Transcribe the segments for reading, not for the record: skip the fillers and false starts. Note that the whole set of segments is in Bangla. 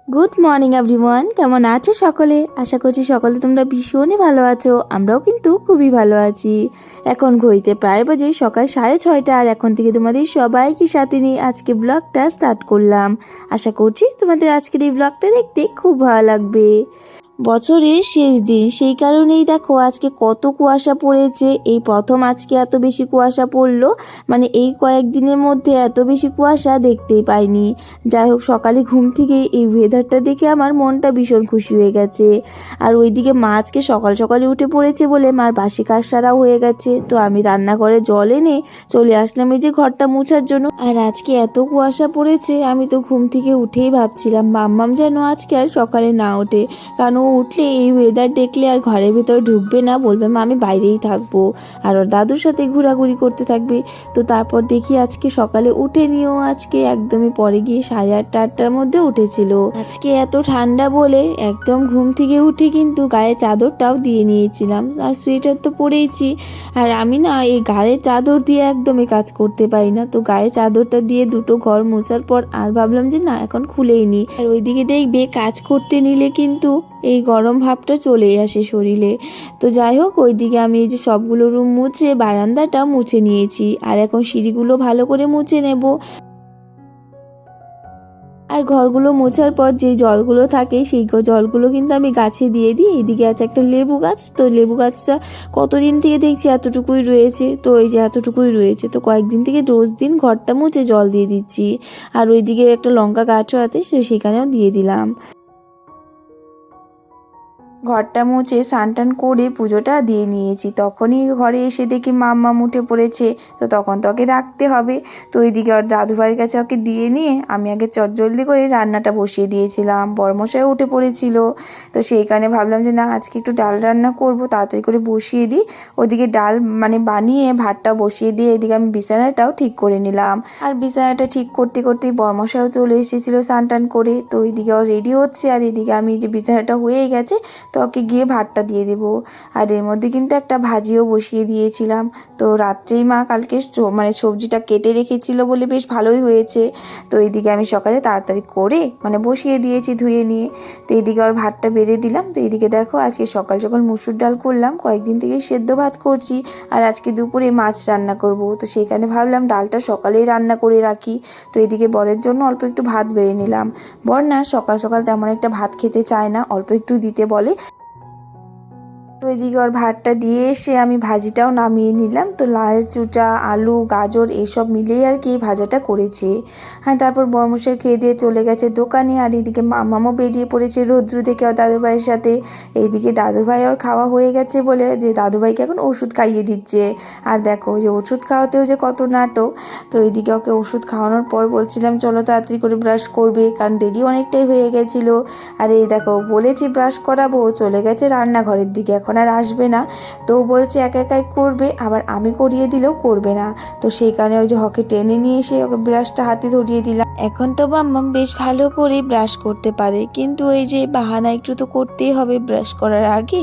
গুড মর্নিং এভরিওয়ান, কেমন আছো সকলে? আশা করছি সকলে তোমরা ভীষণই ভালো আছো। আমরাও কিন্তু খুবই ভালো আছি। এখন ঘড়িতে প্রায় বাজে সকাল 6:30, আর এখন থেকে তোমাদের সবাইকে সাথে নিয়ে আজকে ব্লগটা স্টার্ট করলাম। আশা করছি তোমাদের আজকের এই ব্লগটা দেখতে খুব ভালো লাগবে। বছরের শেষ দিন, সেই কারণেই দেখো আজকে কত কুয়াশা পড়েছে। এই প্রথম আজকে এত বেশি কুয়াশা পড়লো, মানে এই কয়েকদিনের মধ্যে এত বেশি কুয়াশা দেখতেই পাইনি। যাই হোক, সকালে ঘুম থেকে এই ওয়েদারটা দেখে আমার মনটা ভীষণ খুশি হয়ে গেছে। আর ওইদিকে মা আজকে সকাল সকালে উঠে পড়েছে বলে মার বাসি কাজ সারাও হয়ে গেছে। তো আমি রান্নাঘরে জল এনে চলে আসলাম এই যে ঘরটা মোছার জন্য। আর আজকে এত কুয়াশা পড়েছে, আমি তো ঘুম থেকে উঠেই ভাবছিলাম মাম্মাম যেন আজকে আর সকালে না ওঠে, কারণ ও উঠলে এই ওয়েদার দেখলে আর ঘরের ভেতর ঢুকবে না, বলবে মা আমি বাইরেই থাকবো, আর ওর দাদুর সাথে ঘোরাঘুরি করতে থাকবে। তো তারপর দেখি আজকে সকালে উঠে নিয়েও আজকে একদমই পরে গিয়ে 8:30-9টার মধ্যে উঠেছিল। আজকে এত ঠান্ডা বলে একদম ঘুম থেকে উঠে কিন্তু গায়ে চাদরটাও দিয়ে নিয়েছিলাম, আর সোয়েটার তো পরেইছি। আর আমি না এই গায়ে চাদর দিয়ে একদমই কাজ করতে পারি না, তো গায়ে চাদরটা দিয়ে দুটো ঘর মোছার পর আর ভাবলাম যে না এখন খুলেই নি। আর ওইদিকে দেখবে কাজ করতে নিলে কিন্তু এই গরম ভাবটা চলেই আসে শরীরে। তো যাই হোক, ওইদিকে আমি এই যে সবগুলো রুম মুছে বারান্দাটা মুছে নিয়েছি, আর এখন সিঁড়িগুলো ভালো করে মুছে নেব। আর ঘরগুলো মোছার পর যে জলগুলো থাকে সেই জলগুলো কিন্তু আমি গাছে দিয়ে দিই। এইদিকে আছে একটা লেবু গাছ, তো লেবু গাছটা কতদিন থেকে দেখছি এতটুকুই রয়েছে, তো এই যে এতটুকুই রয়েছে, তো কয়েকদিন থেকে রোজ দিন ঘরটা মুছে জল দিয়ে দিচ্ছি। আর ওইদিকে একটা লঙ্কা গাছও আছে, সেখানেও দিয়ে দিলাম। ঘরটা মুছে স্নান করে পুজোটা দিয়ে নিয়েছি, তখনই ঘরে এসে দেখি মাম্মা উঠে পড়েছে। তো তখন তো ওকে রাখতে হবে। তো ওইদিকে ওর দাদুভাইয়ের কাছে ওকে দিয়ে নিয়ে আমি আগে চটজলদি করে রান্নাটা বসিয়ে দিয়েছিলাম। বড়মশাইও উঠে পড়েছিল, তো সেই কারণে ভাবলাম যে না আজকে একটু ডাল রান্না করব, তাড়াতাড়ি করে বসিয়ে দিই। ওদিকে ডাল বানিয়ে ভাতটাও বসিয়ে দিয়ে এদিকে আমি বিছানাটাও ঠিক করে নিলাম। আর বিছানাটা ঠিক করতে করতেই বড়মশাইও চলে এসেছিলো স্নান করে। তো ওইদিকে ও রেডি হচ্ছে, আর এদিকে আমি যে বিছানাটা হয়ে গেছে, তো ওকে গিয়ে ভাতটা দিয়ে দেবো। আর এর মধ্যে কিন্তু একটা ভাজিও বসিয়ে দিয়েছিলাম। তো রাত্রেই মা কালকে সবজিটা কেটে রেখেছিল বলে বেশ ভালোই হয়েছে। তো এইদিকে আমি সকালে তাড়াতাড়ি করে বসিয়ে দিয়েছি ধুয়ে নিয়ে। তো এইদিকে ওর ভাতটা বেড়ে দিলাম। তো এইদিকে দেখো আজকে সকাল সকাল মুসুর ডাল করলাম, কয়েকদিন থেকেই সেদ্ধ ভাত করছি। আর আজকে দুপুরে মাছ রান্না করব, তো সেখানে ভাবলাম ডালটা সকালেই রান্না করে রাখি। তো এইদিকে বরের জন্য অল্প একটু ভাত বেড়ে নিলাম। বর না সকাল সকাল তেমন একটা ভাত খেতে চায় না, অল্প একটু দিতে বলে। তো এদিকে ওর ভাতটা দিয়ে এসে আমি ভাজিটাও নামিয়ে নিলাম। তো লাল চুটা আলু গাজর এসব মিলেই আর কি ভাজাটা করেছি। হ্যাঁ, তারপর বর্মশাই খেয়ে দিয়ে চলে গেছে দোকানে, আর এদিকে মামামও বেরিয়ে পড়েছে রৌদ্র দেখে ওর দাদুভাইয়ের সাথে। এইদিকে দাদুভাই ওর খাওয়া হয়ে গেছে বলে যে দাদুভাইকে এখন ওষুধ খাইয়ে দিচ্ছে। আর দেখো যে ওষুধ খাওয়াতেও যে কত নাটক। তো এইদিকে ওকে ওষুধ খাওয়ানোর পর বলছিলাম চলো তাড়াতাড়ি করে ব্রাশ করবে, কারণ দেরি অনেকটাই হয়ে গেছিলো। আর এই দেখো বলেছি ব্রাশ করাবো, চলে গেছে রান্নাঘরের দিকে, এখন আর আসবে না। তো বলছে একা একাই করবে, আবার আমি করিয়ে দিলেও করবে না। তো সেই কারণে ওই যে হকে টেনে নিয়ে এসে ওকে ব্রাশটা হাতে ধরিয়ে দিলাম। এখন তো মাম্মাম বেশ ভালো করে ব্রাশ করতে পারে, কিন্তু এই যে বাহানা একটু তো করতেই হবে, ব্রাশ করার আগে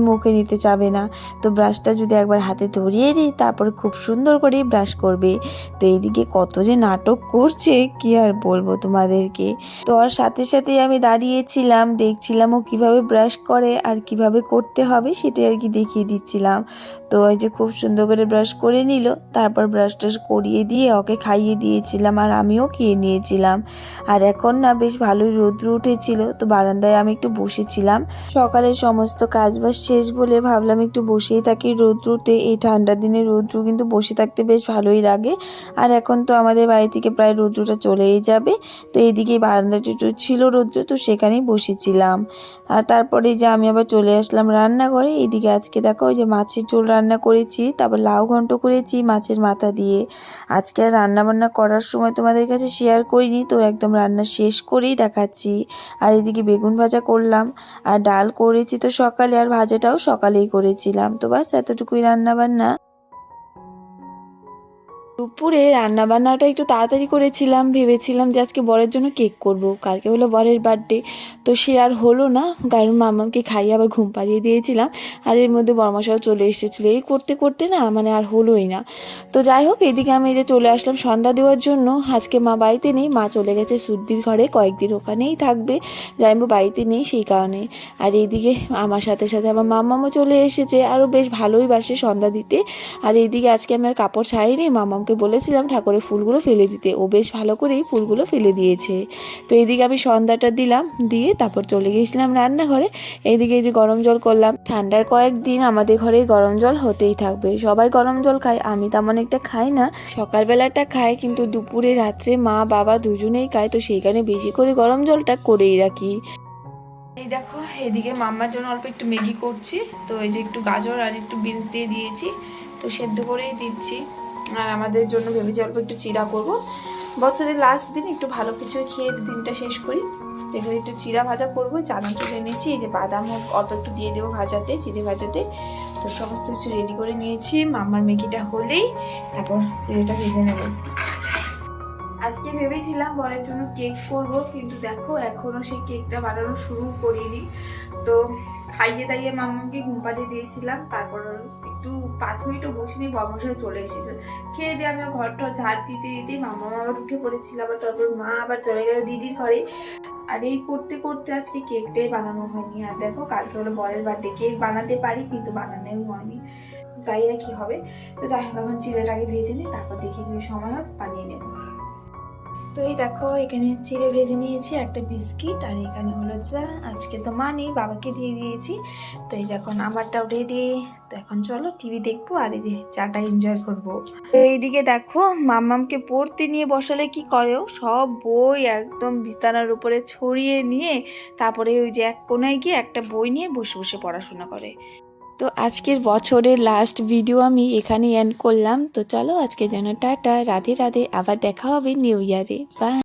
মুখে নিতে চাবে না। তো ব্রাশটা যদি একবার হাতে ধরিয়ে দিই তারপর খুব সুন্দর করে ব্রাশ করবে। তো এইদিকে কত যে নাটক করছে কি আর বলবো তোমাদেরকে। তো ওর সাথে সাথে আমি দাঁড়িয়েছিলাম, দেখছিলাম ও কিভাবে ব্রাশ করে আর কিভাবে করতে হবে সেটাই আর কি দেখিয়ে দিচ্ছিলাম। তো এই যে খুব সুন্দর করে ব্রাশ করে নিল, তারপর ব্রাশ টাশ করিয়ে দিয়ে ওকে খাইয়ে দিয়েছিলাম, আর আমিও খেয়ে নিয়েছিলাম। আর এখন না বেশ ভালোই রৌদ্র উঠেছিল, তো বারান্দায় আমি একটু বসেছিলাম। সকালের সমস্ত কাজবাজ শেষ বলে ভাবলাম একটু বসেই থাকি রৌদ্রতে। এই ঠান্ডার দিনে রৌদ্র কিন্তু বসে থাকতে বেশ ভালোই লাগে। আর এখন তো আমাদের বাড়ি থেকে প্রায় রৌদ্রটা চলেই যাবে। তো এইদিকে বারান্দাটা ছিল রৌদ্র, তো সেখানেই বসেছিলাম। আর তারপরে যে আমি আবার চলে আসলাম রান্নাঘরে। এইদিকে আজকে দেখো ওই যে মাছের ঝোল রান্না করেছি, তারপর লাউ ঘন্ট করেছি মাছের মাথা দিয়ে। আজকে আর রান্না বান্না করার সময় তোমাদের কাছে শেয়ার করিনি, তো একদম রান্না শেষ করেই দেখাচ্ছি। আর এদিকে বেগুন ভাজা করলাম, আর ডাল করেছি তো সকালে, আর ভাজাটাও সকালেই করেছিলাম। তো বাস এতটুকুই রান্না বান্না। দুপুরে রান্নাবান্নাটা একটু তাড়াতাড়ি করেছিলাম, ভেবেছিলাম যে আজকে বরের জন্য কেক করব, কালকে হলো বরের বার্থডে, তো সে আর হলো না, কারণ মামাকে খাইয়ে আবার ঘুম পাড়িয়ে দিয়েছিলাম, আর এর মধ্যে বরমশাও চলে এসেছিলো, এই করতে করতে না মানে আর হলোই না। তো যাই হোক, এদিকে আমি এই যে চলে আসলাম সন্ধ্যা দেওয়ার জন্য। আজকে মা বাড়িতে নেই, মা চলে গেছে সুদ্দির ঘরে, কয়েকদিন ওখানেই থাকবে, জামাইবাবু বাড়িতে নেই সেই কারণে। আর এইদিকে আমার সাথে সাথে আমার মামামও চলে এসেছে, আরও বেশ ভালোই বাসে সন্ধ্যা দিতে। আর এইদিকে আজকে আমি আর কাপড় ছাড়িনি, মামামকে বলেছিলাম ঠাকুরের ফুলগুলো ফেলে দিতে, ও বেশ ভালো করেই ফুলগুলো ফেলে দিয়েছে। তো এইদিকে আমি সন্ধ্যাটা দিলাম, দিয়ে তারপর চলে গিয়েছিলাম রান্নাঘরে। এইদিকে এই যে গরম জল করলাম, ঠান্ডার কয়েকদিন আমাদের ঘরে গরম জল হতেই থাকবে, সবাই গরম জল খায়, আমি তেমন একটা খাই না, সকালবেলাটা খাই, কিন্তু দুপুরে রাত্রে মা বাবা দুজনেই খায়, তো সেই কারণে বেশি করে গরম জলটা করেই রাখি। এই দেখো, এদিকে মাম্মার জন্য অল্প একটু ম্যাগি করছি, তো এই যে একটু গাজর আর একটু বিনস দিয়ে দিয়েছি, তো সেদ্ধ করেই দিচ্ছি। আর আমাদের জন্য ভেবেছি অল্প একটু চিড়া করব, বছরের লাস্ট দিন একটু ভালো কিছু খেয়ে দিনটা শেষ করি। এখানে একটু চিড়া ভাজা করবো, চানা তুলে নিয়েছি, এই যে বাদাম অল্প একটু দিয়ে দেবো ভাজাতে, চিড়ে ভাজাতে। তো সমস্ত কিছু রেডি করে নিয়েছি, মাম্মার ম্যাগিটা হলেই তারপর চিড়েটা ভেজে নেব। আজকে ভেবেছিলাম বরের জন্য কেক করব, কিন্তু দেখো এখনো সেই কেকটা বানানো শুরু করিনি। তো খাইয়ে দাইয়ে মামাকে ঘুম পাড়িয়ে দিয়েছিলাম, তারপর একটু 5 মিনিটও বসিনি, বর্মশাই চলে এসেছে। খেয়ে দিয়ে আমি ঘরটা ঝাড় দিতে দিতে মামা আবার উঠে পড়েছিল, আবার তারপর মা আবার চলে গেল দিদির ঘরে। আর এই করতে করতে আজকে কেকটাই বানানো হয়নি। আর দেখো, কালকে হলো বরের বার্থডে, কেক বানাতে পারি কিন্তু বানানোও হয়নি, জানি না কি হবে। তো যাই হোক, এখন চিড়েটাকে ভেজে নিই, তারপর দেখি যদি সময় হয় বানিয়ে নেব। তো এই দেখো, এখানে চিড়ে ভেজে নিয়েছি, একটা বিস্কিট, আর এখানে হলো চা। আজকে তো মা নেই, বাবাকে দিয়ে দিয়েছি। তো এই যে এখন আমারটাও রেডি। তো এখন চলো টিভি দেখবো, আর এই যে চাটা এনজয় করবো। তো এইদিকে দেখো, মাম্মামকে পড়তে নিয়ে বসালে কি করেও, সব বই একদম বিছানার উপরে ছড়িয়ে নিয়ে তারপরে ওই যে এক কোনায় গিয়ে একটা বই নিয়ে বসে বসে পড়াশোনা করে। তো আজকের বছরের লাস্ট ভিডিও আমি এখানেই এন্ড করলাম। তো চলো আজকের জন্য টাটা, রাধে রাধে, আবার দেখা হবে নিউ ইয়ারে, বাই।